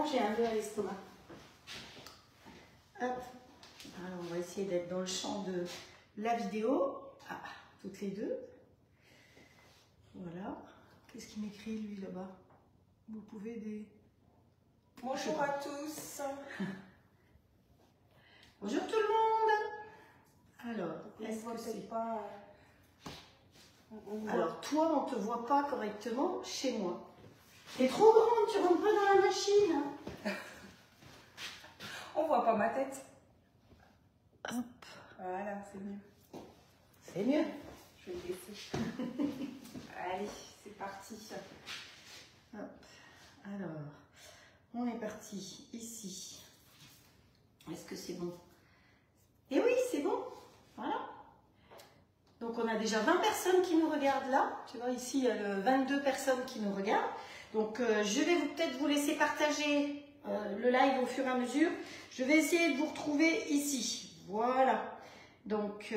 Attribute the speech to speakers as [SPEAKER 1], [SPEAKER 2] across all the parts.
[SPEAKER 1] vraiment, j'ai un nœud à l'estomac. Hop. Alors, on va essayer d'être dans le champ de la vidéo. Ah, toutes les deux. Voilà. Qu'est-ce qu'il m'écrit, lui, là-bas? Vous pouvez des...
[SPEAKER 2] Bonjour à tous.
[SPEAKER 1] Bonjour tout le monde. Alors, est-ce que c'est
[SPEAKER 2] pas...
[SPEAKER 1] Alors, toi, on ne te voit pas correctement chez moi. T'es trop grande, tu rentres pas dans la machine.
[SPEAKER 2] On voit pas ma tête.
[SPEAKER 1] Hop.
[SPEAKER 2] Voilà, c'est mieux.
[SPEAKER 1] C'est mieux.
[SPEAKER 2] Je vais le laisser. Allez, c'est parti.
[SPEAKER 1] Hop. Alors, on est parti ici. Est-ce que c'est bon? Eh oui, c'est bon. Voilà. Donc, on a déjà 20 personnes qui nous regardent là. Tu vois, ici, il y a 22 personnes qui nous regardent. Donc, je vais peut-être vous laisser partager le live au fur et à mesure. Je vais essayer de vous retrouver ici. Voilà. Donc,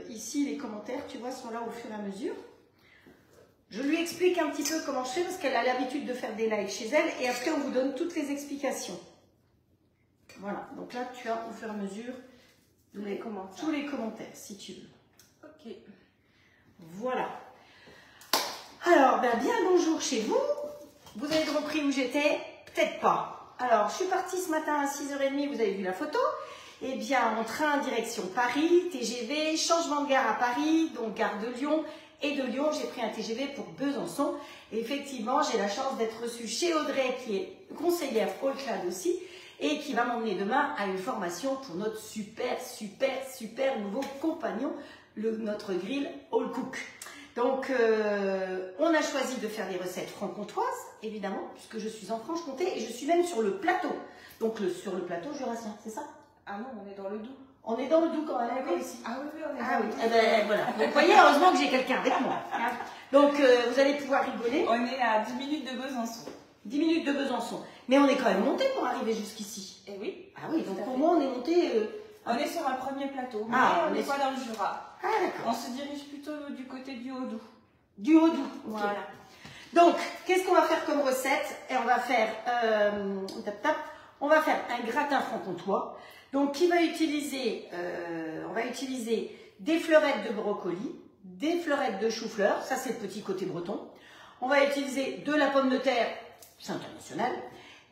[SPEAKER 1] ici, les commentaires, tu vois, sont là au fur et à mesure. Je lui explique un petit peu comment je fais parce qu'elle a l'habitude de faire des lives chez elle. Et après, on vous donne toutes les explications. Voilà. Donc là, tu as au fur et à mesure tous les commentaires, si tu veux.
[SPEAKER 2] Ok.
[SPEAKER 1] Voilà. Alors, ben, bien bonjour chez vous. Vous avez compris où j'étais? Peut-être pas. Alors, je suis partie ce matin à 6h30, vous avez vu la photo. Eh bien, en train direction Paris, TGV, changement de gare à Paris, donc gare de Lyon. Et de Lyon, j'ai pris un TGV pour Besançon. Et effectivement, j'ai la chance d'être reçue chez Audrey, qui est conseillère All-Clad aussi, et qui va m'emmener demain à une formation pour notre super nouveau compagnon, notre grill All Cook. Donc, on a choisi de faire des recettes franc-comtoises, évidemment, puisque je suis en Franche-Comté et je suis même sur le plateau. Donc, sur le plateau jurassien, c'est ça?
[SPEAKER 2] Ah non, on est dans le Doubs.
[SPEAKER 1] On est dans le Doubs quand même,
[SPEAKER 2] Oui.
[SPEAKER 1] ici.
[SPEAKER 2] Ah oui, on est
[SPEAKER 1] Ah
[SPEAKER 2] dans
[SPEAKER 1] oui,
[SPEAKER 2] le Doubs.
[SPEAKER 1] eh ben, voilà. Donc, vous voyez, heureusement que j'ai quelqu'un avec moi. Hein. Donc, vous allez pouvoir rigoler.
[SPEAKER 2] On est à 10 minutes de Besançon.
[SPEAKER 1] 10 minutes de Besançon. Mais on est quand même monté pour arriver jusqu'ici.
[SPEAKER 2] Eh oui.
[SPEAKER 1] Ah oui, donc pour moi, on est monté...
[SPEAKER 2] On est sur un premier plateau, mais on n'est pas dans le Jura.
[SPEAKER 1] Ah d'accord.
[SPEAKER 2] On se dirige plutôt du côté du Haut-Doubs.
[SPEAKER 1] Du Haut-Doubs, okay.
[SPEAKER 2] Voilà.
[SPEAKER 1] Donc, qu'est-ce qu'on va faire comme recette? Et on va faire... on va faire un gratin franc-comtois. Donc, qui va utiliser... on va utiliser des fleurettes de brocoli, des fleurettes de chou-fleur. Ça, c'est le petit côté breton. On va utiliser de la pomme de terre, c'est international.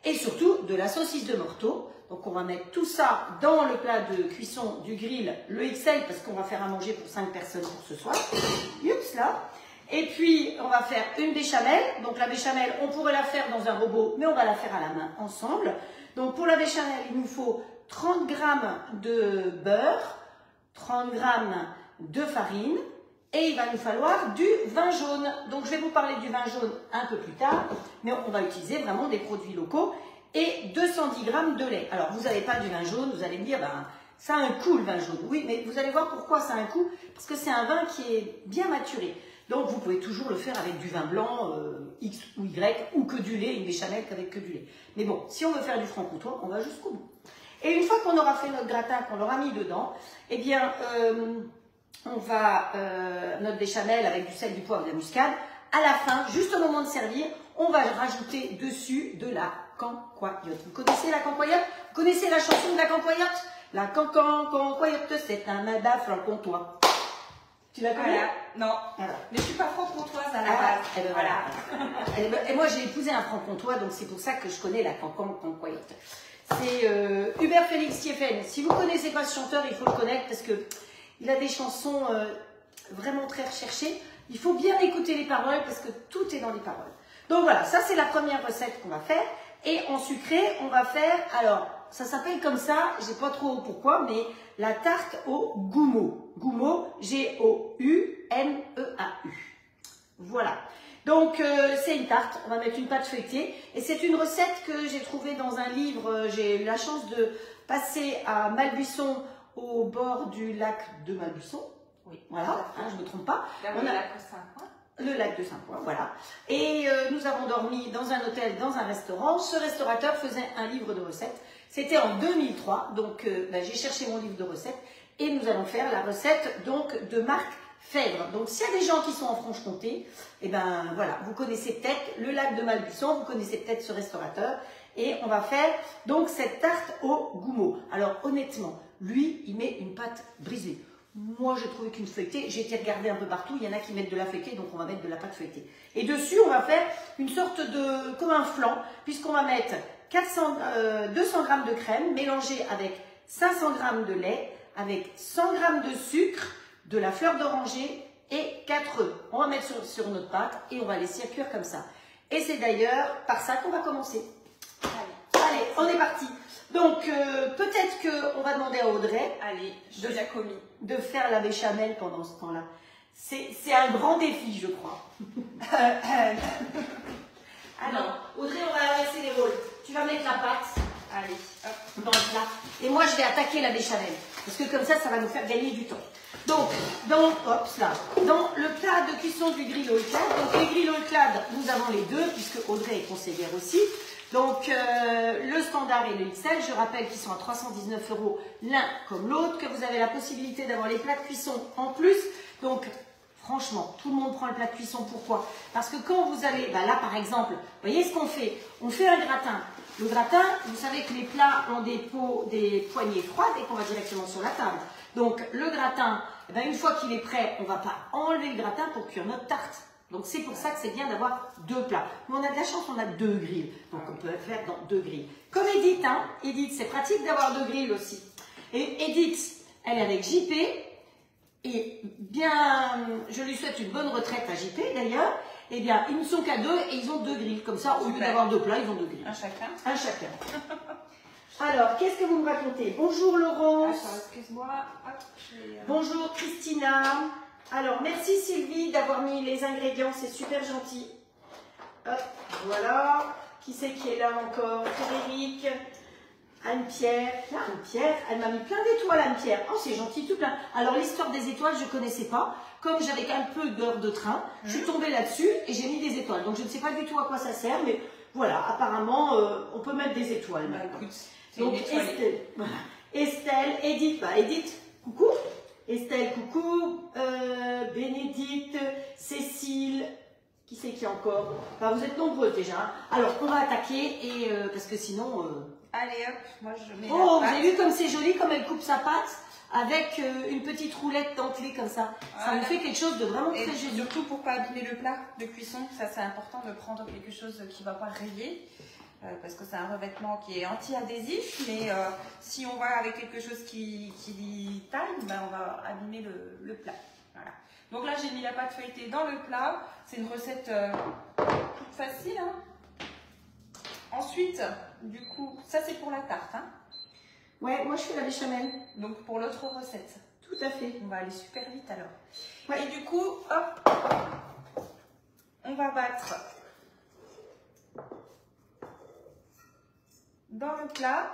[SPEAKER 1] Et surtout, de la saucisse de morteau. Donc, on va mettre tout ça dans le plat de cuisson du grill, le XL, parce qu'on va faire à manger pour 5 personnes pour ce soir. Youps, là. Et puis, on va faire une béchamel. Donc, la béchamel, on pourrait la faire dans un robot, mais on va la faire à la main ensemble. Donc, pour la béchamel, il nous faut 30 g de beurre, 30 g de farine, et il va nous falloir du vin jaune. Donc, je vais vous parler du vin jaune un peu plus tard, mais on va utiliser vraiment des produits locaux. Et 210 g de lait. Alors, vous n'avez pas du vin jaune, vous allez me dire, ben, ça a un coup le vin jaune. Oui, mais vous allez voir pourquoi ça a un coup. Parce que c'est un vin qui est bien maturé. Donc, vous pouvez toujours le faire avec du vin blanc, X ou Y, ou que du lait, une béchamel qu'avec que du lait. Mais bon, si on veut faire du franc-comtois, on va jusqu'au bout. Et une fois qu'on aura fait notre gratin, qu'on l'aura mis dedans, eh bien, on va, notre béchamel avec du sel, du poivre, de la muscade. À la fin, juste au moment de servir, on va rajouter dessus de la cancoyote. Vous connaissez la cancoyote? Vous connaissez la chanson de la cancoyote? La cancoyote, c'est un mada franc-comtois. Tu la connais?
[SPEAKER 2] Voilà. Non.
[SPEAKER 1] Voilà.
[SPEAKER 2] Mais je suis pas franc-comtoise à la base.
[SPEAKER 1] Et ben voilà. Et moi, j'ai épousé un franc-comtois, donc c'est pour ça que je connais la cancoyote. C'est Hubert Félix Thieffen. Si vous ne connaissez pas ce chanteur, il faut le connaître parce que il a des chansons vraiment très recherchées. Il faut bien écouter les paroles parce que tout est dans les paroles. Donc voilà, ça c'est la première recette qu'on va faire. Et en sucré, on va faire, alors ça s'appelle comme ça, je ne sais pas trop pourquoi, mais la tarte au goumeau. Goumeau, G-O-U-M-E-A-U. Voilà. Donc c'est une tarte, on va mettre une pâte feuilletée. Et c'est une recette que j'ai trouvée dans un livre. J'ai eu la chance de passer à Malbuisson, au bord du lac de Malbuisson. Oui, voilà, hein, je ne me trompe pas.
[SPEAKER 2] On a la Saint-Point.
[SPEAKER 1] Le lac de Saint-Point, voilà. Et nous avons dormi dans un hôtel, dans un restaurant. Ce restaurateur faisait un livre de recettes. C'était en 2003, donc j'ai cherché mon livre de recettes et nous allons faire la recette donc de Marc Fèvre. Donc s'il y a des gens qui sont en Franche-Comté, et ben voilà, vous connaissez peut-être le lac de Malbuisson, vous connaissez peut-être ce restaurateur Et on va faire donc cette tarte au goumot. Alors honnêtement, lui, il met une pâte brisée. Moi, j'ai trouvé qu'une feuilletée, j'ai été regarder un peu partout, il y en a qui mettent de la feuilletée, donc on va mettre de la pâte feuilletée. Et dessus, on va faire une sorte de, comme un flan, puisqu'on va mettre 200 g de crème mélangée avec 500 g de lait, avec 100 g de sucre, de la fleur d'oranger et 4 œufs. On va mettre sur notre pâte et on va laisser cuire comme ça. Et c'est d'ailleurs par ça qu'on va commencer. Allez, on est parti. Donc, peut-être qu'on va demander à Audrey de faire la béchamel pendant ce temps-là. C'est un grand défi, je crois. Alors, Audrey, on va inverser les rôles. Tu vas mettre la pâte dans le plat. Et moi, je vais attaquer la béchamel. Parce que comme ça va nous faire gagner du temps. Donc, dans le plat de cuisson du grill all clad, donc les grilles all clad, nous avons les deux, puisque Audrey est conseillère aussi. Donc, le standard et le XL, je rappelle qu'ils sont à 319 € l'un comme l'autre, que vous avez la possibilité d'avoir les plats de cuisson en plus. Donc, franchement, tout le monde prend le plat de cuisson. Pourquoi? Parce que quand vous allez, là par exemple, vous voyez ce qu'on fait? On fait un gratin. Le gratin, vous savez que les plats ont des poignées froides et qu'on va directement sur la table. Donc, le gratin, une fois qu'il est prêt, on ne va pas enlever le gratin pour cuire notre tarte. Donc, c'est pour ça que c'est bien d'avoir deux plats. Mais on a de la chance, on a deux grilles. Donc, on peut le faire dans deux grilles. Comme Edith, Edith, c'est pratique d'avoir deux grilles aussi. Et Edith, elle est avec JP. Et bien, je lui souhaite une bonne retraite à JP d'ailleurs. Eh bien, ils ne sont qu'à deux et ils ont deux grilles. Comme ça, au lieu d'avoir deux plats, ils ont deux grilles.
[SPEAKER 2] Un chacun.
[SPEAKER 1] Un chacun. Alors, qu'est-ce que vous me racontez? Bonjour Laurence.
[SPEAKER 2] Excuse-moi.
[SPEAKER 1] Bonjour Christina. Alors, merci Sylvie d'avoir mis les ingrédients, c'est super gentil. Hop, voilà. Qui c'est qui est là encore? Frédéric, Anne-Pierre. Anne-Pierre, elle m'a mis plein d'étoiles, Anne-Pierre. Oh, c'est gentil, tout plein. Alors, l'histoire des étoiles, je ne connaissais pas. Comme j'avais un peu d'heures de train, je suis tombée là-dessus et j'ai mis des étoiles. Donc, je ne sais pas du tout à quoi ça sert, mais voilà, apparemment, on peut mettre des étoiles.
[SPEAKER 2] Écoute,
[SPEAKER 1] donc, Estelle, voilà. Estelle, Edith, Edith, coucou. Estelle, coucou. Bénédicte, Cécile, qui c'est qui encore? Vous êtes nombreux déjà. Alors, on va attaquer et parce que sinon...
[SPEAKER 2] Allez hop, moi je mets
[SPEAKER 1] vous avez vu comme c'est joli, comme elle coupe sa pâte avec une petite roulette dentelée comme ça. Voilà. Ça nous fait quelque chose de vraiment très joli.
[SPEAKER 2] Surtout pour ne pas abîmer le plat de cuisson, ça c'est important de prendre quelque chose qui ne va pas rayer. Parce que c'est un revêtement qui est anti-adhésif, mais si on va avec quelque chose qui taille, on va abîmer le plat. Voilà. Donc là, j'ai mis la pâte feuilletée dans le plat. C'est une recette toute facile. Ensuite, du coup, ça c'est pour la tarte.
[SPEAKER 1] Ouais, moi je fais la béchamel.
[SPEAKER 2] Donc pour l'autre recette.
[SPEAKER 1] Tout à fait.
[SPEAKER 2] On va aller super vite alors.
[SPEAKER 1] Ouais.
[SPEAKER 2] Et du coup, hop, on va battre dans le plat.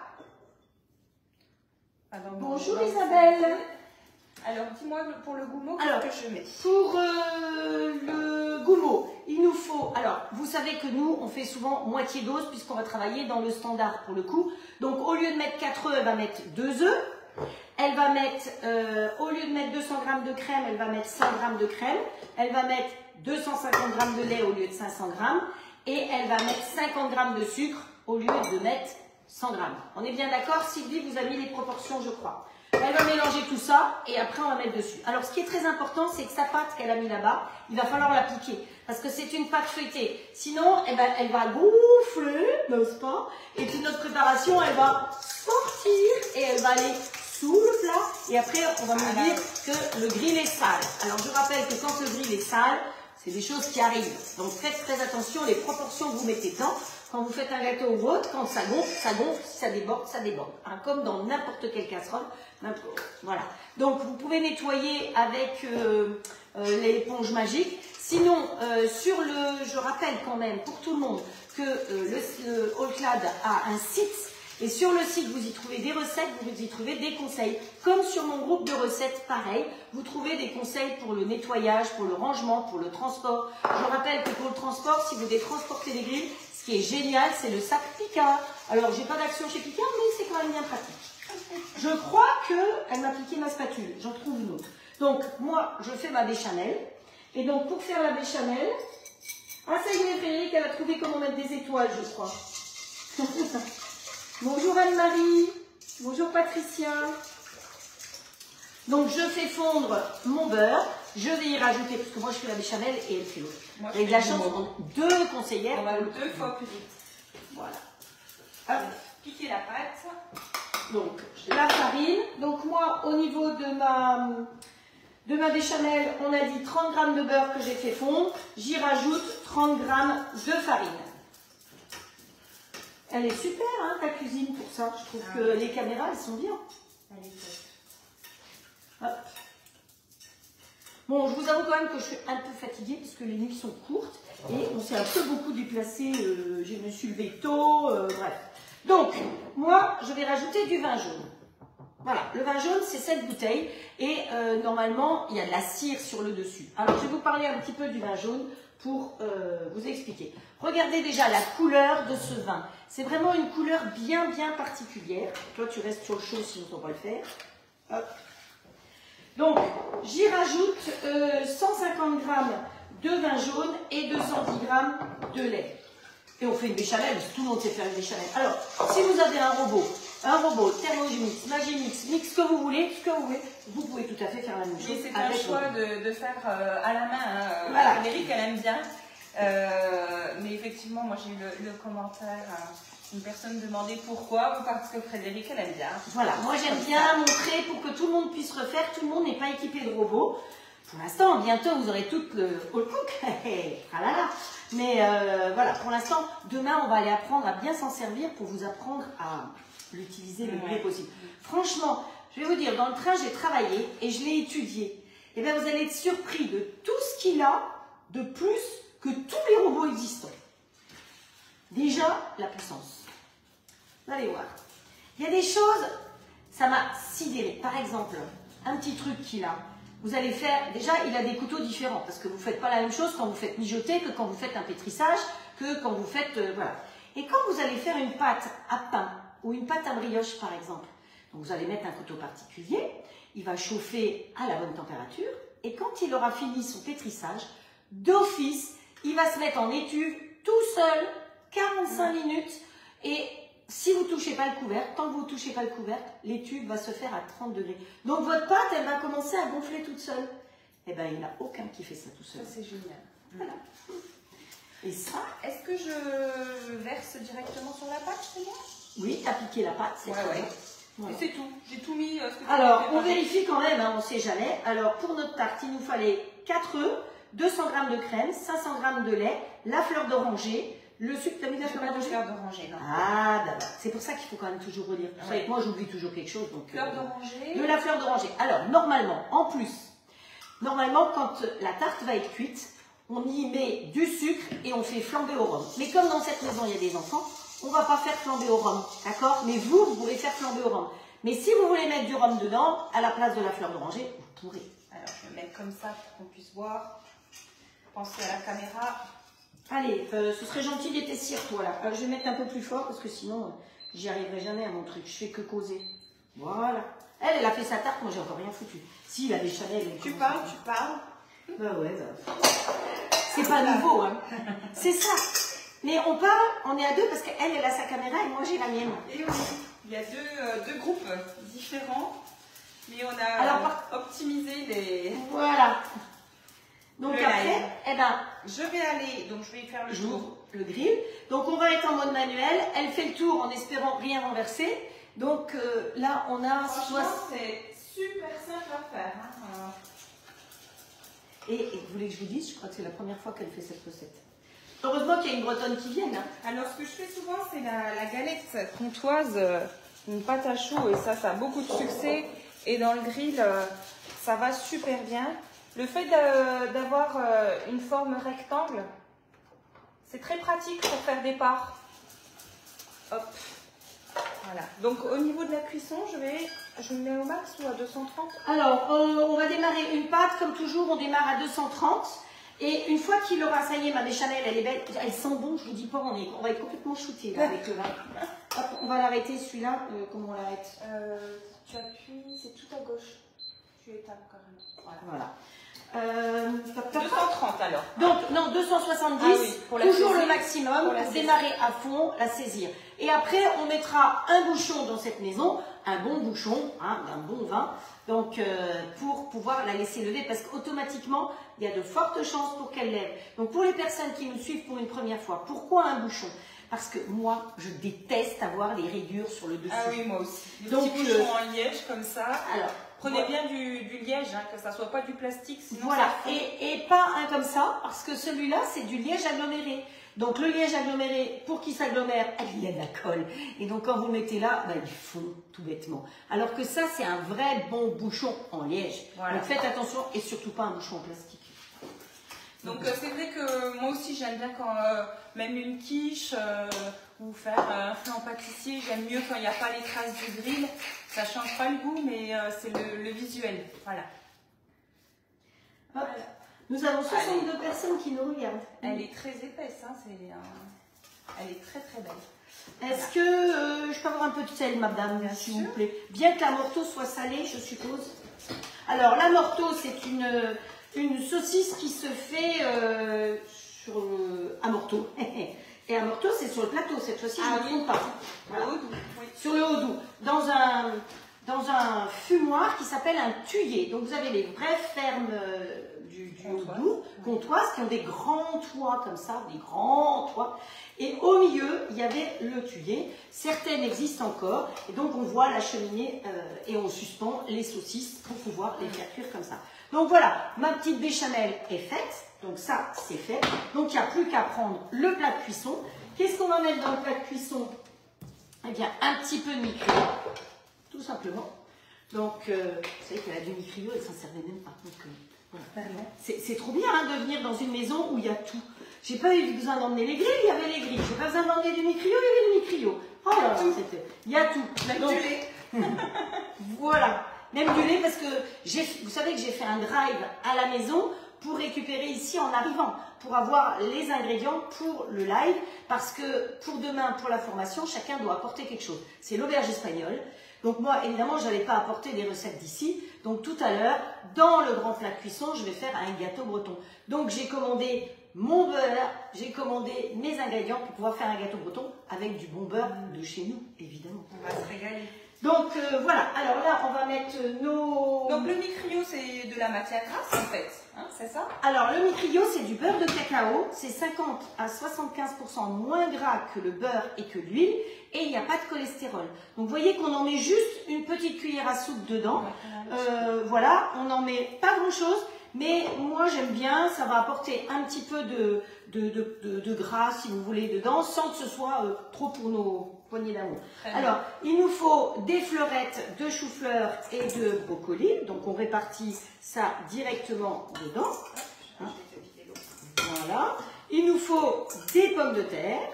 [SPEAKER 1] Bonjour Isabelle.
[SPEAKER 2] Alors dis-moi pour le goumot, qu'est-ce que je mets?
[SPEAKER 1] Pour le goumot, il nous faut, alors vous savez que nous on fait souvent moitié dose puisqu'on va travailler dans le standard pour le coup. Donc au lieu de mettre 4 œufs, elle va mettre 2 œufs. Elle va mettre, au lieu de mettre 200 g de crème, elle va mettre 100 g de crème. Elle va mettre 250 g de lait au lieu de 500 g. Et elle va mettre 50 g de sucre au lieu de mettre 100 g. On est bien d'accord? Sylvie vous a mis les proportions, je crois. Elle va mélanger tout ça et après on va mettre dessus. Alors ce qui est très important, c'est que sa pâte qu'elle a mis là-bas, il va falloir l'appliquer. Parce que c'est une pâte feuilletée. Sinon, elle va gonfler, n'est-ce pas? Et puis notre préparation, elle va sortir et elle va aller sous le plat. Et après, on va me dire que le grill est sale. Alors je rappelle que quand le grill est sale, c'est des choses qui arrivent. Donc faites très attention les proportions que vous mettez dedans. Quand vous faites un gâteau ou autre, quand ça gonfle, si ça déborde, ça déborde. Comme dans n'importe quelle casserole. Voilà. Donc vous pouvez nettoyer avec l'éponge magique. Sinon, je rappelle quand même pour tout le monde que le All Clad a un site. Et sur le site, vous y trouvez des recettes, vous y trouvez des conseils. Comme sur mon groupe de recettes, pareil, vous trouvez des conseils pour le nettoyage, pour le rangement, pour le transport. Je rappelle que pour le transport, si vous devez transporter des grilles, ce qui est génial, c'est le sac Picard. Alors, j'ai pas d'action chez Picard, mais c'est quand même bien pratique. Je crois qu'elle m'a piqué ma spatule. J'en trouve une autre. Donc, moi, je fais ma béchamel. Et donc, pour faire la béchamel, ça y est, Frédéric, elle a trouvé comment mettre des étoiles, je crois. Bonjour Anne-Marie. Bonjour Patricia. Donc je fais fondre mon beurre. Je vais y rajouter, parce que moi je fais la béchamel et elle fait l'autre. J'ai de la chance, on a 2 conseillères.
[SPEAKER 2] On va 2 fois plus vite.
[SPEAKER 1] Voilà. Hop.
[SPEAKER 2] Piquer la pâte.
[SPEAKER 1] Donc la farine. Donc moi au niveau de ma béchamel, on a dit 30 g de beurre que j'ai fait fondre. J'y rajoute 30 g de farine. Elle est super hein, ta cuisine pour ça. Je trouve que les caméras elles sont bien.
[SPEAKER 2] Elle est top.
[SPEAKER 1] Hop. Bon, je vous avoue quand même que je suis un peu fatiguée parce que les nuits sont courtes et on s'est un peu beaucoup déplacé. Je me suis levée tôt, bref. Donc, moi, je vais rajouter du vin jaune. Voilà, le vin jaune, c'est cette bouteille et normalement, il y a de la cire sur le dessus. Alors, je vais vous parler un petit peu du vin jaune pour vous expliquer. Regardez déjà la couleur de ce vin. C'est vraiment une couleur bien particulière. Toi, tu restes sur le chaud, sinon on va le faire. Hop. Donc, j'y rajoute 150 g de vin jaune et 210 g de lait. Et on fait une béchamel, parce que tout le monde sait faire une béchamel. Alors, si vous avez un robot, Thermomix, Magimix, mix ce que vous voulez, vous pouvez tout à fait faire la même chose.
[SPEAKER 2] Et c'est un choix de faire à la main. Hein.
[SPEAKER 1] Voilà.
[SPEAKER 2] Frédéric, elle aime bien. Mais effectivement, moi j'ai eu le commentaire, une personne demandait pourquoi, parce que Frédéric, elle aime bien.
[SPEAKER 1] Voilà, moi j'aime bien montrer pour que tout le monde puisse refaire, tout le monde n'est pas équipé de robots. Pour l'instant, bientôt vous aurez tout le whole cook. Ah là là. Mais voilà, pour l'instant, demain on va aller apprendre à bien s'en servir pour vous apprendre à l'utiliser le mieux possible. Franchement, je vais vous dire, dans le train j'ai travaillé et je l'ai étudié. Et bien vous allez être surpris de tout ce qu'il a de plus que tous les robots existants. Déjà, la puissance. Vous allez voir. Il y a des choses, ça m'a sidéré. Par exemple, un petit truc qu'il a. Vous allez faire, déjà, il a des couteaux différents, parce que vous ne faites pas la même chose quand vous faites mijoter que quand vous faites un pétrissage, que quand vous faites, voilà. Et quand vous allez faire une pâte à pain, ou une pâte à brioche, par exemple, donc vous allez mettre un couteau particulier, il va chauffer à la bonne température, et quand il aura fini son pétrissage, d'office, il va se mettre en étuve, tout seul, 45 minutes, et si vous ne touchez pas le couvercle, tant que vous ne touchez pas le couvercle, l'étuve va se faire à 30 degrés. Donc votre pâte, elle va commencer à gonfler toute seule. Eh bien, il n'y en a aucun qui fait ça tout seul.
[SPEAKER 2] Ça, c'est génial.
[SPEAKER 1] Voilà. Et ça...
[SPEAKER 2] Est-ce que je verse directement sur la pâte, c'est bon?
[SPEAKER 1] Oui, tu as piqué la pâte, c'est
[SPEAKER 2] ouais.
[SPEAKER 1] Voilà.
[SPEAKER 2] Et c'est tout. J'ai tout mis.
[SPEAKER 1] Alors, on vérifie quand même, hein, on ne sait jamais. Alors, pour notre tarte, il nous fallait 4 œufs, 200 g de crème, 500 g de lait, la fleur d'oranger, le sucre. Tu as mis la fleur
[SPEAKER 2] d'oranger, non.
[SPEAKER 1] Ah, d'accord. C'est pour ça qu'il faut quand même toujours relire. Vous savez que moi, j'oublie toujours quelque chose. Donc,
[SPEAKER 2] fleur d'oranger.
[SPEAKER 1] De la fleur d'oranger. Alors, normalement, en plus, quand la tarte va être cuite, on y met du sucre et on fait flamber au rhum. Mais comme dans cette maison, il y a des enfants, on ne va pas faire flamber au rhum. D'accord? Mais vous pouvez faire flamber au rhum. Mais si vous voulez mettre du rhum dedans, à la place de la fleur d'oranger, vous pourrez.
[SPEAKER 2] Alors, je vais mettre comme ça pour qu'on puisse voir. Pensez à la caméra.
[SPEAKER 1] Allez, ce serait gentil d'épaissir, toi, là. Je vais mettre un peu plus fort, parce que sinon, j'y arriverai jamais à mon truc. Je fais que causer. Voilà. Elle a fait sa tarte, moi, j'ai encore rien foutu. Si, la béchamel...
[SPEAKER 2] Tu parles.
[SPEAKER 1] Bah ouais, c'est pas nouveau, hein. C'est ça. Mais on parle, on est à deux, parce qu'elle a sa caméra et moi, j'ai la mienne.
[SPEAKER 2] Et oui, il y a deux groupes différents, mais on a optimisé les...
[SPEAKER 1] Voilà. Donc après,
[SPEAKER 2] je vais aller, donc je vais faire le tour.
[SPEAKER 1] Le grill. Donc on va être en mode manuel. Elle fait le tour en espérant rien renverser. Donc là, on a...
[SPEAKER 2] C'est super simple à faire. Hein.
[SPEAKER 1] Et vous voulez que je vous dise, je crois que c'est la première fois qu'elle fait cette recette. Heureusement qu'il y a une bretonne qui vienne. Hein.
[SPEAKER 2] Alors ce que je fais souvent, c'est la galette comtoise, une pâte à choux, et ça a beaucoup de succès. Et dans le grill, ça va super bien. Le fait d'avoir une forme rectangle, c'est très pratique pour faire des parts. Hop. Voilà. Donc au niveau de la cuisson, je me mets au max ou à 230?
[SPEAKER 1] Alors, on va démarrer une pâte, comme toujours, on démarre à 230. Et une fois qu'il aura, ça y est, ma béchamel, elle est belle, elle sent bon, je vous dis pas, on va être complètement shooté là, avec le vin. Hop, on va l'arrêter celui-là, comment on l'arrête?
[SPEAKER 2] Tu appuies, c'est tout à gauche. Tu étales carrément.
[SPEAKER 1] Voilà.
[SPEAKER 2] 230 alors.
[SPEAKER 1] Donc, non, 270,
[SPEAKER 2] ah oui, pour
[SPEAKER 1] toujours
[SPEAKER 2] saisir,
[SPEAKER 1] le maximum pour démarrer à fond, la saisir. Et après, on mettra un bouchon dans cette maison, un bon bouchon, hein, d'un bon vin, donc pour pouvoir la laisser lever, parce qu'automatiquement, il y a de fortes chances pour qu'elle lève. Donc, pour les personnes qui nous suivent pour une première fois, pourquoi un bouchon? Parce que moi, je déteste avoir les rayures sur le dessus.
[SPEAKER 2] Ah oui, moi aussi. Les
[SPEAKER 1] donc,
[SPEAKER 2] petits bouchons en liège comme ça.
[SPEAKER 1] Alors,
[SPEAKER 2] prenez bien du liège, hein, que ça soit pas du plastique. Sinon
[SPEAKER 1] voilà, et pas un comme ça, parce que celui-là, c'est du liège aggloméré. Donc le liège aggloméré, pour qu'il s'agglomère, il y a de la colle. Et donc quand vous le mettez là, bah, il fond tout bêtement. Alors que ça, c'est un vrai bon bouchon en liège.
[SPEAKER 2] Voilà.
[SPEAKER 1] Donc faites attention, et surtout pas un bouchon en plastique.
[SPEAKER 2] Donc c'est vrai que moi aussi j'aime bien quand même une quiche ou faire un flan pâtissier, j'aime mieux quand il n'y a pas les traces du grill. Ça change pas le goût, mais c'est le visuel. Voilà.
[SPEAKER 1] Hop. Nous avons 62 personnes qui nous regardent.
[SPEAKER 2] Elle est très épaisse, hein, elle est très très belle.
[SPEAKER 1] Est-ce que je peux avoir un peu de sel, madame, s'il vous plaît? Bien que la morteau soit salée, je suppose. Alors, la morteau, c'est une saucisse qui se fait sur un morteau. Et un morteau, c'est sur le plateau, cette fois-ci, je ne me trompe pas. Voilà. Sur le haut doux. Dans un fumoir qui s'appelle un thuyer. Donc, vous avez les vraies fermes du haut doux, comptoises, qui ont des grands toits comme ça, des grands toits. Et au milieu, il y avait le thuyer. Certaines existent encore. Et donc, on voit la cheminée et on suspend les saucisses pour pouvoir les faire cuire comme ça. Donc voilà, ma petite béchamel est faite. Donc ça, c'est fait. Donc, il n'y a plus qu'à prendre le plat de cuisson. Qu'est-ce qu'on va mettre dans le plat de cuisson? Eh bien, un petit peu de micrio, tout simplement. Donc, vous savez qu'elle a du micrio, elle ne s'en servait même pas. Donc, voilà. C'est trop bien hein, de venir dans une maison où il y a tout. J'ai pas eu besoin d'emmener les grilles, il y avait les grilles. J'ai pas besoin d'emmener du micrio, il y avait le micrio. Oh là là, il y a tout.
[SPEAKER 2] Même
[SPEAKER 1] donc,
[SPEAKER 2] du lait.
[SPEAKER 1] Voilà, même du lait parce que vous savez que j'ai fait un drive à la maison pour récupérer ici en arrivant, pour avoir les ingrédients pour le live, parce que pour demain, pour la formation, chacun doit apporter quelque chose. C'est l'auberge espagnole. Donc moi, évidemment, je n'allais pas apporter des recettes d'ici. Donc tout à l'heure, dans le grand plat de cuisson, je vais faire un gâteau breton. Donc j'ai commandé mon beurre, j'ai commandé mes ingrédients pour pouvoir faire un gâteau breton avec du bon beurre de chez nous, évidemment.
[SPEAKER 2] On va se régaler.
[SPEAKER 1] Donc voilà, alors là, on va mettre nos...
[SPEAKER 2] Donc le micrio, c'est de la matière grasse en fait, hein, c'est ça?
[SPEAKER 1] Alors le micrio, c'est du beurre de cacao, c'est 50 à 75% moins gras que le beurre et que l'huile, et il n'y a pas de cholestérol. Donc vous voyez qu'on en met juste une petite cuillère à soupe dedans. Voilà, on n'en met pas grand-chose, mais moi j'aime bien, ça va apporter un petit peu de gras, si vous voulez, dedans, sans que ce soit trop pour nos poignées d'amour. Alors, il nous faut des fleurettes de chou-fleur et de brocoli, donc on répartit ça directement dedans. Hein. Voilà. Il nous faut des pommes de terre.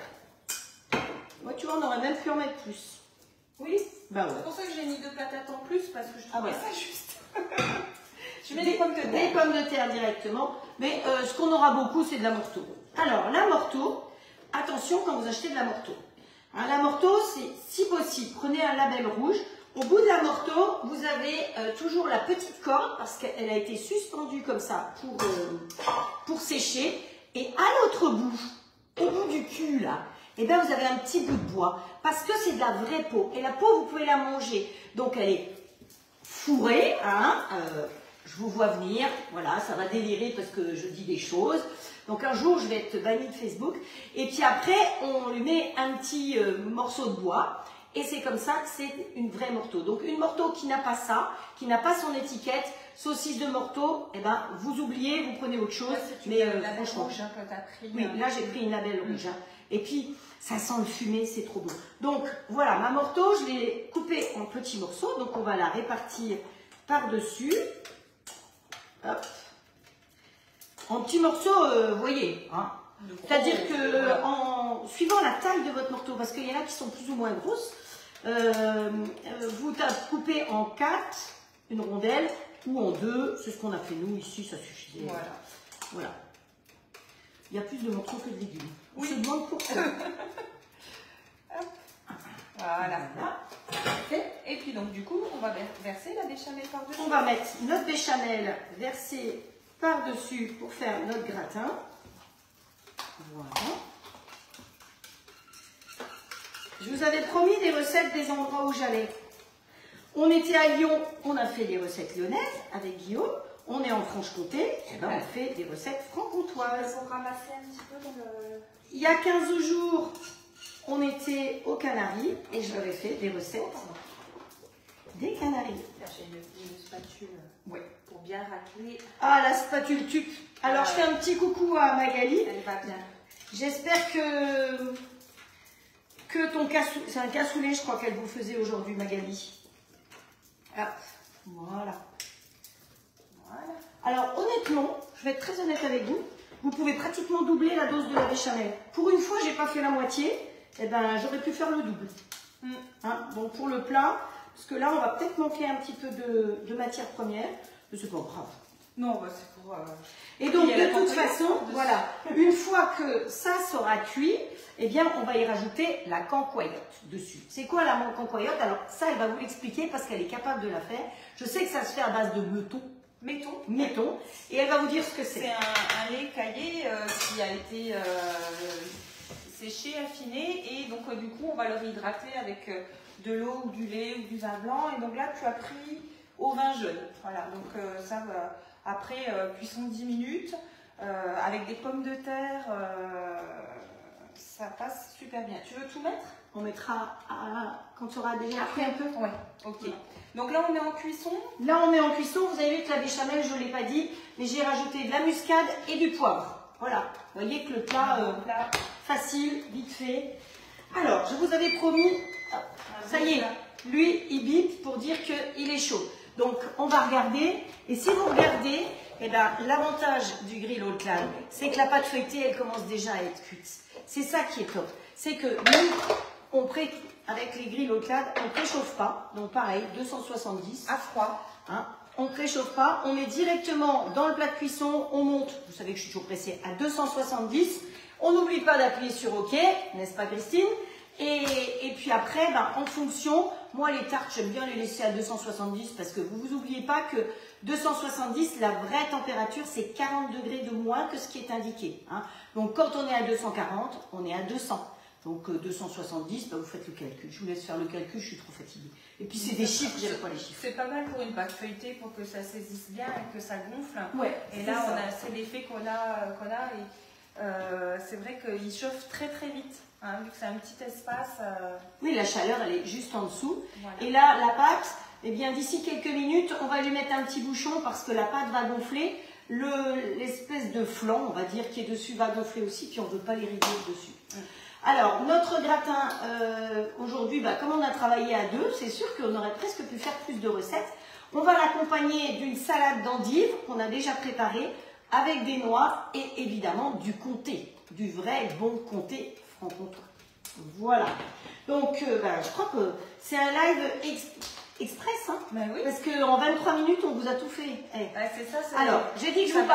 [SPEAKER 1] Moi, tu vois, on aurait même pu en mettre plus.
[SPEAKER 2] Oui,
[SPEAKER 1] bah ouais.
[SPEAKER 2] C'est pour ça que j'ai mis 2 patates en plus, parce que je trouvais ça juste.
[SPEAKER 1] Je mets des pommes de terre. Des pommes de terre directement, mais ce qu'on aura beaucoup, c'est de la morteau. Alors, la morteau, attention quand vous achetez de la morteau. Hein, la morteau, c'est si possible, prenez un label rouge. Au bout de la morteau, vous avez toujours la petite corde, parce qu'elle a été suspendue comme ça pour sécher. Et à l'autre bout, au bout du cul, là, eh bien, vous avez un petit bout de bois, parce que c'est de la vraie peau. Et la peau, vous pouvez la manger. Donc, elle est fourrée, hein, je vous vois venir, voilà, ça va délirer parce que je dis des choses. Donc un jour, je vais être bannie de Facebook. Et puis après, on lui met un petit morceau de bois. Et c'est comme ça que c'est une vraie morteau. Donc une morteau qui n'a pas ça, qui n'a pas son étiquette, saucisse de morteau, eh ben, vous oubliez, vous prenez autre chose. Mais franchement,
[SPEAKER 2] rouge, hein, que t'as pris,
[SPEAKER 1] oui, là j'ai pris une label rouge. Hein. Et puis, ça sent le fumé, c'est trop bon. Donc voilà, ma morteau, je l'ai coupée en petits morceaux. Donc on va la répartir par-dessus. Hop. En petits morceaux, vous voyez, hein. C'est-à-dire que en suivant la taille de votre morteau, parce qu'il y en a qui sont plus ou moins grosses, vous coupez en 4 une rondelle ou en 2, c'est ce qu'on a fait nous ici, ça suffisait. Voilà. Il y a plus de morceaux que de légumes. On se demande pourquoi.
[SPEAKER 2] Voilà. Et puis donc du coup, on va verser la béchamel par-dessus.
[SPEAKER 1] On va mettre notre béchamel versée par-dessus pour faire notre gratin. Voilà. Je vous avais promis des recettes des endroits où j'allais. On était à Lyon, on a fait des recettes lyonnaises avec Guillaume. On est en Franche-Comté, eh ben, on fait des recettes franc-comtoises.
[SPEAKER 2] Pour ramasser un petit peu dans le...
[SPEAKER 1] Il y a 15 jours, on était aux Canaries et je leur ai fait des recettes des Canaries.
[SPEAKER 2] J'ai une spatule
[SPEAKER 1] Ouais.
[SPEAKER 2] pour bien racler.
[SPEAKER 1] Ah, la spatule tup. Alors, je fais un petit coucou à Magali.
[SPEAKER 2] Elle va bien.
[SPEAKER 1] J'espère que ton cassoulet, c'est un cassoulet, je crois qu'elle vous faisait aujourd'hui, Magali. Hop, voilà. Voilà. Alors, honnêtement, je vais être très honnête avec vous, vous pouvez pratiquement doubler la dose de la béchamel. Pour une fois, j'ai pas fait la moitié, eh ben, j'aurais pu faire le double. Hein, donc, pour le plat, parce que là, on va peut-être manquer un petit peu de matière première, mais c'est pas grave.
[SPEAKER 2] Non, bah, c'est pour...
[SPEAKER 1] Et donc, de toute façon, voilà, une fois que ça sera cuit, eh bien, on va y rajouter la cancoyote dessus. C'est quoi la cancoyote? Alors, ça, elle va vous l'expliquer parce qu'elle est capable de la faire. Je sais que ça se fait à base de mettons, et elle va vous dire ce que c'est.
[SPEAKER 2] C'est un lait caillé qui a été séché, affiné, et donc du coup, on va le réhydrater avec de l'eau ou du lait ou du vin blanc. Et donc là, tu as pris au vin jaune. Voilà, donc ça va... Après cuisson 10 minutes, avec des pommes de terre, ça passe super bien. Tu veux tout mettre?
[SPEAKER 1] On mettra quand tu auras déjà pris un peu.
[SPEAKER 2] Oui, ok. Donc là, on est en cuisson.
[SPEAKER 1] Là, on est en cuisson. Vous avez vu que la béchamel, je ne l'ai pas dit, mais j'ai rajouté de la muscade et du poivre. Voilà. Vous voyez que le plat, facile, vite fait. Alors, je vous avais promis, ça y est, lui, il bip pour dire qu'il est chaud. Donc, on va regarder. Et si vous regardez, eh ben, l'avantage du grill haut de clane, c'est que la pâte feuilletée, elle commence déjà à être cuite. C'est ça qui est top. C'est que nous, avec les grilles haut de clane, on ne préchauffe pas. Donc, pareil, 270.
[SPEAKER 2] À froid.
[SPEAKER 1] Hein, on ne préchauffe pas. On met directement dans le plat de cuisson. On monte, vous savez que je suis toujours pressée, à 270. On n'oublie pas d'appuyer sur OK, n'est-ce pas, Christine? Et puis après, ben, en fonction, moi les tartes, j'aime bien les laisser à 270 parce que vous oubliez pas que 270, la vraie température, c'est 40 degrés de moins que ce qui est indiqué. Hein. Donc quand on est à 240, on est à 200. Donc 270, ben, vous faites le calcul. Je vous laisse faire le calcul, je suis trop fatiguée. Et puis c'est des chiffres, j'aime pas les chiffres.
[SPEAKER 2] C'est pas mal pour une pâte feuilletée pour que ça saisisse bien et que ça gonfle.
[SPEAKER 1] Ouais,
[SPEAKER 2] et là, c'est l'effet qu'on a et c'est vrai qu'il chauffe très très vite. Hein, vu que c'est un petit espace.
[SPEAKER 1] Oui, la chaleur, elle est juste en dessous.
[SPEAKER 2] Voilà.
[SPEAKER 1] Et là, la pâte, eh bien, d'ici quelques minutes, on va lui mettre un petit bouchon parce que la pâte va gonfler. L'espèce de flanc, on va dire, qui est dessus va gonfler aussi, puis on ne veut pas les rideaux dessus. Alors, notre gratin, aujourd'hui, bah, comme on a travaillé à deux, c'est sûr qu'on aurait presque pu faire plus de recettes. On va l'accompagner d'une salade d'endives qu'on a déjà préparée avec des noix et évidemment du comté, du vrai bon comté franc-comtois. Voilà. Donc, bah, je crois que c'est un live express, hein,
[SPEAKER 2] Ben oui.
[SPEAKER 1] parce qu'en 23 minutes, on vous a tout fait. Eh.
[SPEAKER 2] Ben, c'est ça,
[SPEAKER 1] Alors, j'ai dit que je vous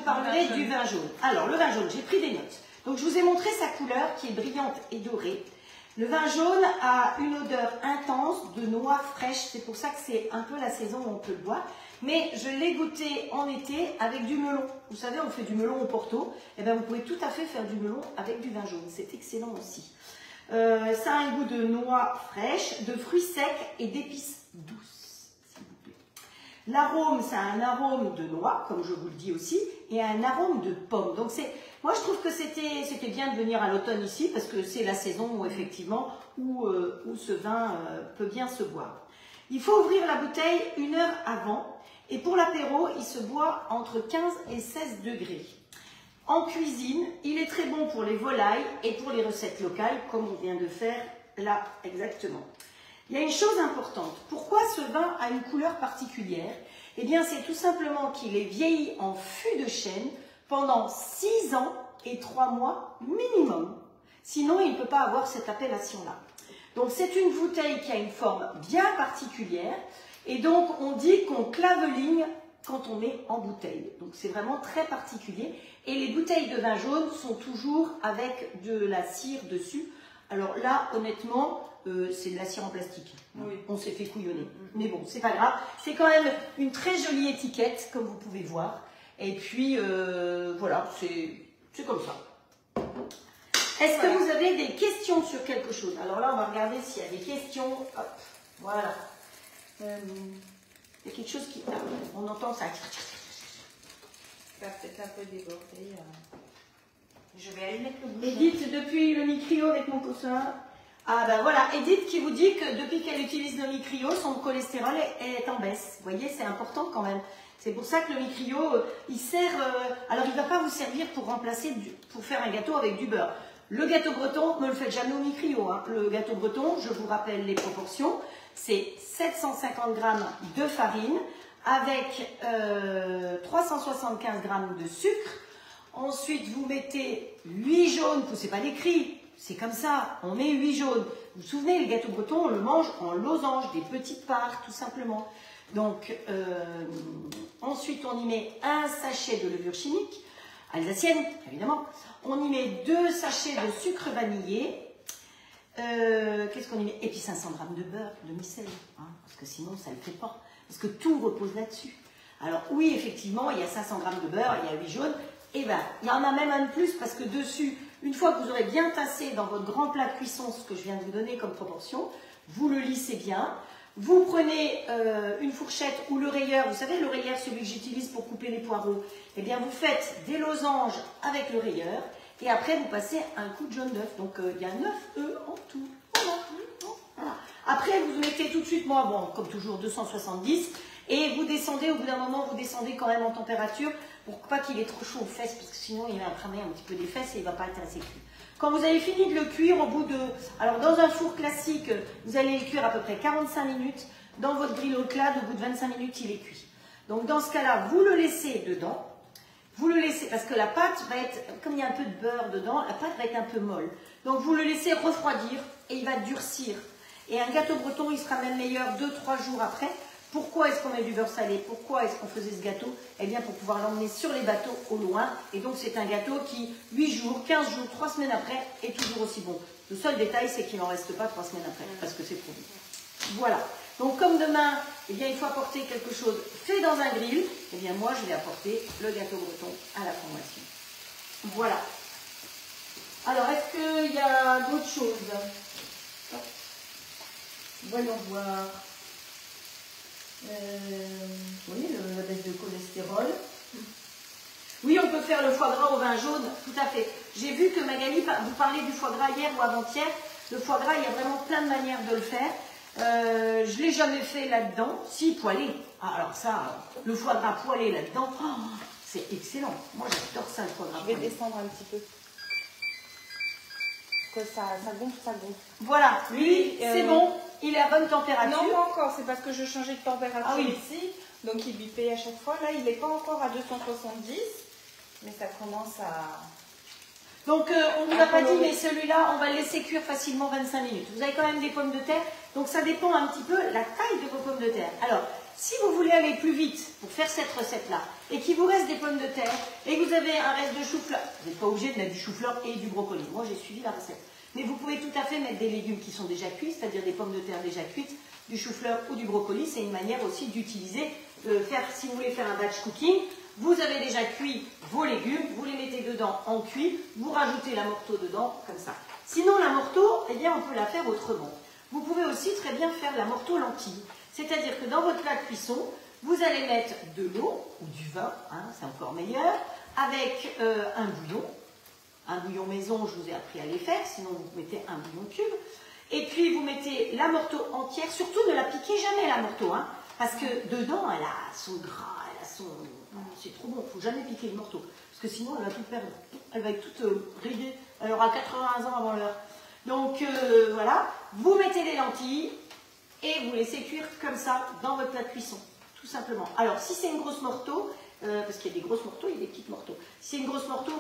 [SPEAKER 1] parlerai du vin jaune. Alors, le vin jaune, j'ai pris des notes. Donc, je vous ai montré sa couleur qui est brillante et dorée. Le vin jaune a une odeur intense de noix fraîches. C'est pour ça que c'est un peu la saison où on peut le boire. Mais je l'ai goûté en été avec du melon. Vous savez, on fait du melon au Porto. Eh bien, vous pouvez tout à fait faire du melon avec du vin jaune. C'est excellent aussi. Ça a un goût de noix fraîches, de fruits secs et d'épices douces, s'il vous plaît. L'arôme, ça a un arôme de noix, comme je vous le dis aussi, et un arôme de pomme. Donc, moi, je trouve que c'était bien de venir à l'automne ici, parce que c'est la saison où, effectivement, où ce vin peut bien se boire. Il faut ouvrir la bouteille 1 heure avant. Et pour l'apéro, il se boit entre 15 et 16 degrés. En cuisine, il est très bon pour les volailles et pour les recettes locales, comme on vient de faire là exactement. Il y a une chose importante. Pourquoi ce vin a une couleur particulière? Eh bien, c'est tout simplement qu'il est vieilli en fût de chêne pendant 6 ans et 3 mois minimum. Sinon, il ne peut pas avoir cette appellation-là. Donc, c'est une bouteille qui a une forme bien particulière. Et donc, on dit qu'on claveligne quand on est en bouteille. Donc, c'est vraiment très particulier. Et les bouteilles de vin jaune sont toujours avec de la cire dessus. Alors là, honnêtement, c'est de la cire en plastique.
[SPEAKER 2] Oui.
[SPEAKER 1] On s'est fait couillonner. Mais bon, c'est pas grave. C'est quand même une très jolie étiquette, comme vous pouvez voir. Et puis, voilà, c'est comme ça. Est-ce que vous avez des questions sur quelque chose? Alors là, on va regarder s'il y a des questions. Hop, voilà. Il y a quelque chose qui... Ah, on entend ça.
[SPEAKER 2] Ça peut-être un peu débordé. Je vais aller mettre le bouchon.
[SPEAKER 1] Edith, depuis le Micrio avec mon cousin. Ah ben voilà, Edith qui vous dit que depuis qu'elle utilise le Micrio, son cholestérol est en baisse. Vous voyez, c'est important quand même. C'est pour ça que le Micrio, il sert... alors, il ne va pas vous servir pour remplacer, pour faire un gâteau avec du beurre. Le gâteau breton, ne le faites jamais au Micrio. Hein. Le gâteau breton, je vous rappelle les proportions, c'est 750 g de farine avec 375 g de sucre. Ensuite, vous mettez 8 jaunes, vous ne poussez pas l'écrit, c'est comme ça, on met 8 jaunes. Vous vous souvenez, les gâteaux bretons, on le mange en losange, des petites parts, tout simplement. Donc, ensuite, on y met un sachet de levure chimique, alsacienne, évidemment. On y met 2 sachets de sucre vanillé. Qu'est-ce qu'on y met? Et puis 500 g de beurre, de micelle, hein, parce que sinon, ça ne le fait pas. Parce que tout repose là-dessus. Alors, oui, effectivement, il y a 500 g de beurre, il y a 8 jaunes. Et bien, il y en a même un de plus, parce que dessus, une fois que vous aurez bien tassé dans votre grand plat de cuisson, ce que je viens de vous donner comme proportion, vous le lissez bien. Vous prenez une fourchette ou le rayeur, vous savez, le rayeur, celui que j'utilise pour couper les poireaux, eh bien, vous faites des losanges avec le rayeur, et après, vous passez un coup de jaune d'œuf. Donc, il y a 9 œufs en tout. Voilà. Voilà. Après, vous mettez tout de suite, moi, bon, comme toujours, 270, et vous descendez, au bout d'un moment, vous descendez quand même en température, pour pas qu'il est trop chaud aux fesses, parce que sinon, il va cramer un petit peu des fesses et il ne va pas être assez cuit. Quand vous avez fini de le cuire, au bout de... Alors, dans un four classique, vous allez le cuire à peu près 45 minutes. Dans votre grill au clad, au bout de 25 minutes, il est cuit. Donc, dans ce cas-là, vous le laissez dedans. Vous le laissez, parce que la pâte va être, comme il y a un peu de beurre dedans, la pâte va être un peu molle. Donc, vous le laissez refroidir et il va durcir. Et un gâteau breton, il sera même meilleur 2-3 jours après. Pourquoi est-ce qu'on met du beurre salé? Pourquoi est-ce qu'on faisait ce gâteau? Eh bien, pour pouvoir l'emmener sur les bateaux au loin. Et donc, c'est un gâteau qui, 8 jours, 15 jours, 3 semaines après, est toujours aussi bon. Le seul détail, c'est qu'il n'en reste pas 3 semaines après, parce que c'est trop bon. Voilà. Donc, comme demain, eh bien, il faut apporter quelque chose fait dans un grill, eh bien, moi, je vais apporter le gâteau breton à la formation. Voilà. Alors, est-ce qu'il y a d'autres choses? Voyons voir. Oui, la baisse de cholestérol. Oui, on peut faire le foie gras au vin jaune, tout à fait. J'ai vu que Magali, vous parlez du foie gras hier ou avant-hier. Le foie gras, il y a vraiment plein de manières de le faire. Je ne l'ai jamais fait là-dedans. Si, poêlé. Ah, alors ça, le foie gras poêlé là-dedans, oh, c'est excellent. Moi, j'adore ça, le foie gras.
[SPEAKER 2] Je vais descendre un petit peu. Que ça gonfle, ça gonfle.
[SPEAKER 1] Voilà, lui, c'est bon. Il est à bonne température.
[SPEAKER 2] Non, pas encore. C'est parce que je changeais de température ici. Donc, il bipait à chaque fois. Là, il n'est pas encore à 270. Mais ça commence à...
[SPEAKER 1] Donc, on ne vous a pas dit, mais celui-là, on va le laisser cuire facilement 25 minutes. Vous avez quand même des pommes de terre. Donc, ça dépend un petit peu la taille de vos pommes de terre. Alors, si vous voulez aller plus vite pour faire cette recette-là, et qu'il vous reste des pommes de terre, et que vous avez un reste de chou-fleur, vous n'êtes pas obligé de mettre du chou-fleur et du brocoli. Moi, j'ai suivi la recette. Mais vous pouvez tout à fait mettre des légumes qui sont déjà cuits, c'est-à-dire des pommes de terre déjà cuites, du chou-fleur ou du brocoli. C'est une manière aussi d'utiliser, si vous voulez faire un batch cooking, vous avez déjà cuit vos légumes, vous les mettez dedans en cuit, vous rajoutez la morteau dedans, comme ça. Sinon, la morteau, eh bien, on peut la faire autrement. Vous pouvez aussi très bien faire la morteau lentille. C'est-à-dire que dans votre plat de cuisson, vous allez mettre de l'eau ou du vin, hein, c'est encore meilleur, avec un bouillon. Un bouillon maison, je vous ai appris à les faire, sinon vous mettez un bouillon cube. Et puis vous mettez la morteau entière, surtout ne la piquez jamais la morteau, hein, parce que dedans elle a son gras, elle a son... C'est trop bon, il ne faut jamais piquer le morteau, parce que sinon elle va tout perdre, elle va être toute rayée, elle aura 80 ans avant l'heure. Donc voilà, vous mettez les lentilles et vous laissez cuire comme ça dans votre plat de cuisson, tout simplement. Alors si c'est une grosse morteau, parce qu'il y a des grosses morteaux, il y a des petites morteaux. Si c'est une grosse morteau,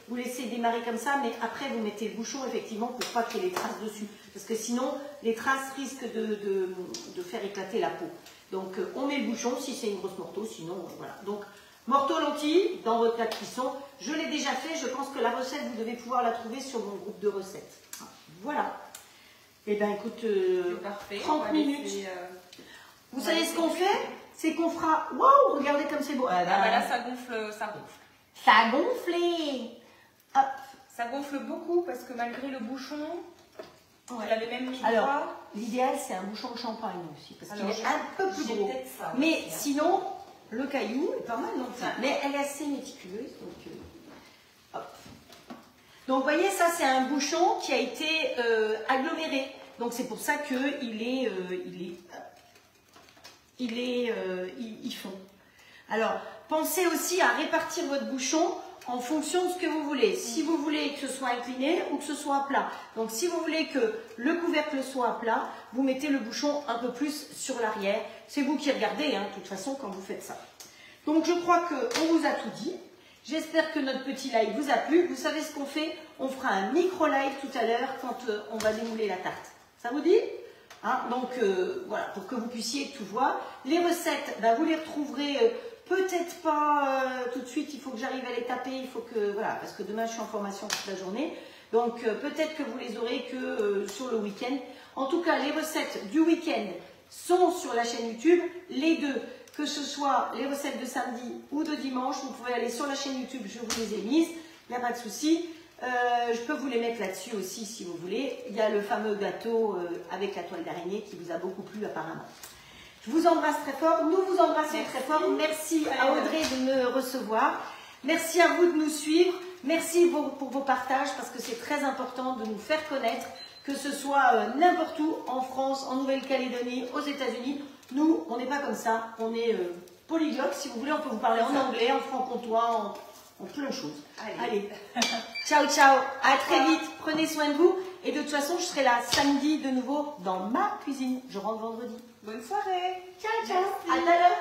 [SPEAKER 1] vous laissez démarrer comme ça, mais après vous mettez le bouchon effectivement pour pas qu'il y ait les traces dessus. Parce que sinon, les traces risquent de faire éclater la peau. Donc on met le bouchon si c'est une grosse morteau, sinon voilà. Donc morteau lentilles dans votre plat de cuisson, je l'ai déjà fait, je pense que la recette, vous devez pouvoir la trouver sur mon groupe de recettes. Voilà. Et bien écoute,
[SPEAKER 2] parfait.
[SPEAKER 1] 30 minutes. Vous savez ce qu'on fait? C'est qu'on fera... Waouh, regardez comme c'est beau.
[SPEAKER 2] Ah bah là, ça gonfle, ça gonfle.
[SPEAKER 1] Ça a gonflé. Hop.
[SPEAKER 2] Ça gonfle beaucoup parce que malgré le bouchon, je l'avais même mis
[SPEAKER 1] Alors,
[SPEAKER 2] droit.
[SPEAKER 1] l'idéal, c'est un bouchon de champagne aussi, parce qu'il
[SPEAKER 2] Alors,
[SPEAKER 1] est un peu plus gros.
[SPEAKER 2] Ça,
[SPEAKER 1] Mais
[SPEAKER 2] aussi, hein.
[SPEAKER 1] sinon, le caillou est pas mal non plus. Mais elle est assez méticuleuse, donc hop. Donc, vous voyez, ça, c'est un bouchon qui a été aggloméré. Donc, c'est pour ça qu'il il fond. Alors, pensez aussi à répartir votre bouchon en fonction de ce que vous voulez. Si vous voulez que ce soit incliné ou que ce soit à plat. Donc, si vous voulez que le couvercle soit à plat, vous mettez le bouchon un peu plus sur l'arrière. C'est vous qui regardez, hein, de toute façon, quand vous faites ça. Donc, je crois qu'on vous a tout dit. J'espère que notre petit live vous a plu. Vous savez ce qu'on fait? On fera un micro-live tout à l'heure quand on va démouler la tarte. Ça vous dit? Hein, donc, voilà, pour que vous puissiez tout voir. Les recettes, ben, vous les retrouverez... peut-être pas tout de suite, il faut que j'arrive à les taper, il faut que, voilà, parce que demain je suis en formation toute la journée, donc peut-être que vous les aurez que sur le week-end. En tout cas, les recettes du week-end sont sur la chaîne YouTube, les deux, que ce soit les recettes de samedi ou de dimanche, vous pouvez aller sur la chaîne YouTube, je vous les ai mises, il n'y a pas de souci. Je peux vous les mettre là-dessus aussi si vous voulez. Il y a le fameux gâteau avec la toile d'araignée qui vous a beaucoup plu apparemment. Je vous embrasse très fort, nous vous embrassons très fort. Merci à Audrey de me recevoir. Merci à vous de nous suivre. Merci pour vos partages parce que c'est très important de nous faire connaître, que ce soit n'importe où, en France, en Nouvelle-Calédonie, aux États-Unis. Nous, on n'est pas comme ça, on est polyglotte. Si vous voulez, on peut vous parler en anglais, en franc-comtois, en plein de choses. Allez. Ciao, ciao. À très vite. Prenez soin de vous. Et de toute façon, je serai là samedi de nouveau dans ma cuisine. Je rentre vendredi.
[SPEAKER 2] Bonne soirée.
[SPEAKER 1] Ciao, ciao. À tout à l'heure.